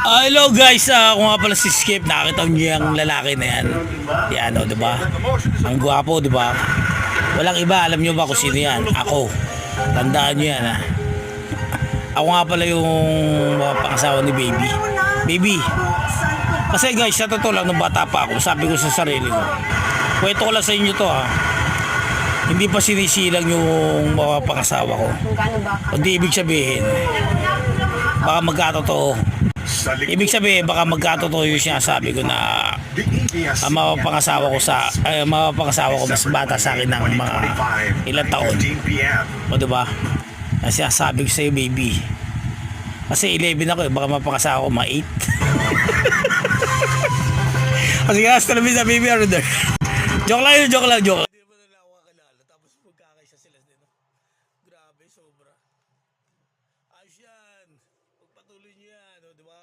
Hello guys, ako nga pala si Skip. Nakita niyo yung lalaki na yan. Yan o, diba? Ang gwapo, diba? Walang iba, alam niyo ba kung sino yan? Ako. Tandaan niyo yan, ha? Ako nga pala yung pangasawa ni Baby. Baby. Kasi guys, sa totoo lang, nung bata pa ako, sabi ko sa sarili ko, kwento ko lang sa inyo to, ha? Hindi pa sinisilang yung mga pangasawa ko. Hindi ibig sabihin, baka magkatotoo. Ibig sabihin baka magkatotoo yung sinasabi ko na ang mapapangasawa ko mas bata sa akin ng mga ilang taon. O diba? Ang sinasabi ko sa'yo, baby. Kasi 11 ako baka mapapangasawa ko mga 8. Kasi nga talabi sa baby order. Joke lang yun, joke lang. Hindi mo nila ako kakilala tapos magkakaisa sila din. Grabe, sobra. Ayos yan. Pagpatuloy nyo yan, o, diba?